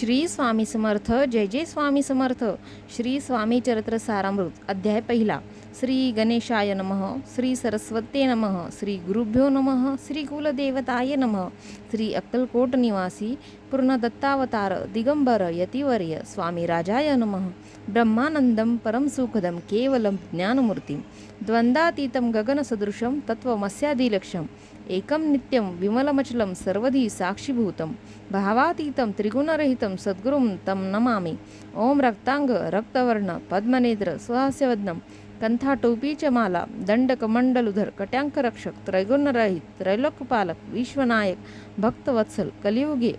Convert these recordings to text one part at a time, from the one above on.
श्री स्वामी समर्थ. जय जय स्वामी समर्थ. श्री स्वामी चरित्र सारामृत. अध्याय पहिला. श्री गणेशाय नमः. श्री सरस्वते नमः. श्री गुरुभ्यो नमः. श्री कुलदेवताय नमः. श्री अक्कलकोट निवासी पूर्ण दत्तावतार दिगंबर यतिवर्य स्वामी राजाय नमः. ब्रह्मानंदम परम सुखदम केवलम ज्ञानमूर्तिं द्वंद्वातीतं गगनसदृशं तत्त्वमस्यादिलक्ष्यम् एकं नित्यं विमलमचलं सर्वधी साक्षीभूतं भावातीतं त्रिगुणरहितं सद्गुरुं तं नमामि. ओम रक्तांग रक्तवर्ण पद्मनेत्र सुहास्यवदनं कंठाटोपी च माला दंडकमंडलुधर कट्यांकरक्षक त्रैगुणरहित त्रैलोकपालक विश्वनायक भक्तवत्सल कलियुगे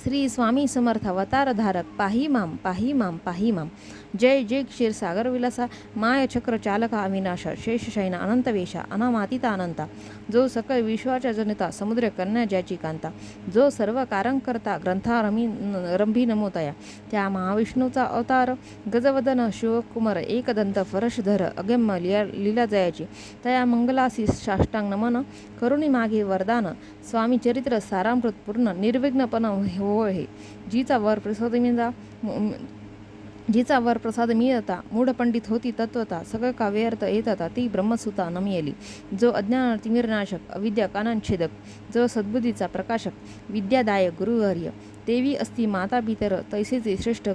श्री स्वामी समर्थ अवतारधारक पाही माम पाही माम पाही माम. जय जय क्षीरसागर विलासा माय चक्र चालका अविनाशा शेषशयना अनंतवेशा अनामातीता अनंता जो सकळ विश्वाच्या जनिता समुद्र कन्या ज्याची कांता जो सर्व कारंकर्ता रंभी नमोतया त्या महाविष्णूचा अवतार गजवदन शिवकुमार एकदंत फरशधर अगम्य लीला जयाची तया मंगलासी साष्टांग नमन करुणी मागे वरदान स्वामी चरित्र सारामृत पूर्ण निर्विघ्नपण हो हे जिचा वर प्रसाद मिळता मूढ पंडित होती तत्वता सगळं का व्यर्थ येतता ती ब्रह्मसुता नमियली. जो अज्ञान तिमिरनाशक अविद्या काननछेदक जो सद्बुद्धीचा प्रकाशक विद्यादायक गुरुवर्य देवी असती माता पितर तैसेचे श्रेष्ठ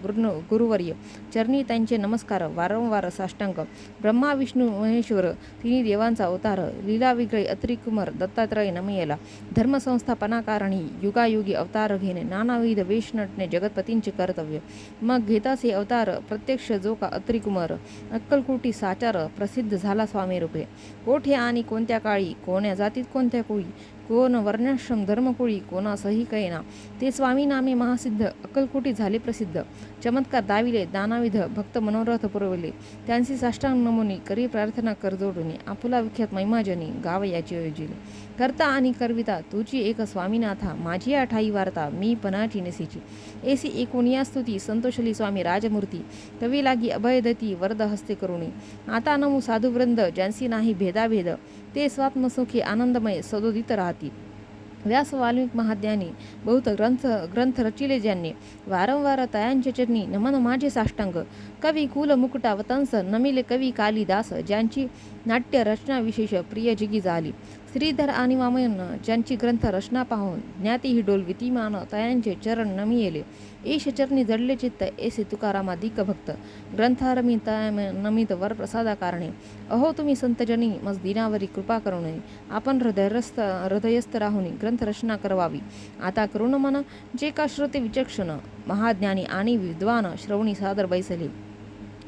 गुरुवर्य चरणी त्यांचे नमस्कार वारंवार साष्टांग. ब्रह्मा विष्णू महेश्वर तिन्ही देवांचा अवतार लीला विग्रही अत्रिकुमार दत्तात्रय नमियला. धर्मसंस्थापनाकारणी युगायुगी अवतार घेणे नानाविध वेश नटणे जगतपतींचे कर्तव्य. मग घेतासे अवतार प्रत्यक्ष जो का अत्रिकुमार अक्कलकोटी साचार प्रसिद्ध झाला स्वामी रूपे. कोठे आणि कोणत्या काळी कोण्या जातीत कोणत्या कुळी कोण वर्णाश्रम धर्मकुळी कोणासही कैना ते स्वामी नामे महासिद्ध अक्कलकोटी झाले प्रसिद्ध. चमत्कार दाविले दानाविध भक्त मनोरथ पुरवले त्यांची साष्टांग नमुनी करी प्रार्थना कर जोडून आपुला विख्यात महिमाजनी गाव याची योजिले. करता आणि करविता तुझी एक स्वामीनाथा माझी आठाई वार्ता मी पणाची नसीची एसी एकोनिया स्तुती संतोषली स्वामी राजमूर्ती कवी लागी अभयदती वरद हस्ते करुणी. आता नमू साधुवृंद ज्यांसी नाही भेदाभेद ते स्वात्मसुखी आनंदमय सदोदित राहतील. व्यास वाल्मिक महाज्ञानी बहुत ग्रंथ रचिले ज्यांनी वारंवार तयांचे चरणी नमन माझे साष्टांग. कवी कुल मुकुटा वतंस नमिले कवी कालिदास ज्यांची नाट्य रचना विशेष प्रिय जिगी झाली. श्रीधर आणि वामन ज्यांची ग्रंथ रचना पाहून ज्ञाती ही डोलविती मान तयांचे चरण नमियेले. ईश चरणी जडले चित्त ऐसे तुकारामाधिक भक्त ग्रंथारमी नमित वर प्रसादा कारणे. अहो तुम्ही संतजनी मज दिनावरी कृपा करुणे आपण हृदयस्थ राहुनी ग्रंथ रचना करवावी. आता करुण मन जे का श्रोते विचक्षण महाज्ञानी आणि विद्वान श्रवणी सादर बैसले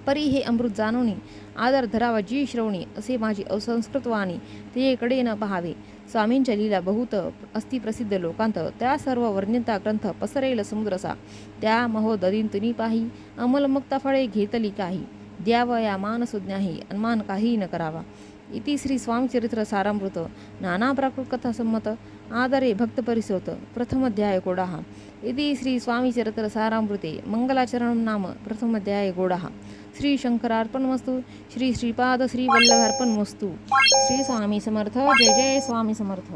परी हे अमृत जाणवणी आदर धरावा जी श्रवणी असे माझी असंस्कृत वाणी ते कडे न पहावे. स्वामींच्या लीला बहुत अस्ति प्रसिद्ध लोकांत त्या सर्व वर्णिता ग्रंथ पसरेल समुद्रसा त्या महोदरीन तुनी पाही अमलमुक्ता फळे घेतली काही द्यावया मानसुज्ञाही अनुमान काही न करावा. इति श्री स्वामी चरित्र सारामृत नाना प्राकृत कथा संमत आदरे भक्त परिसोत प्रथमध्याय गोडाहा. इति श्री स्वामी चरित्र सारामृते मंगलाचरण नाम प्रथमध्याय गोडाहा. श्री शंकरार्पणमस्तु. श्री श्रीपाद श्री वल्लभार्पणमस्तु. श्री स्वामी समर्थ. जय जय स्वामी समर्थ.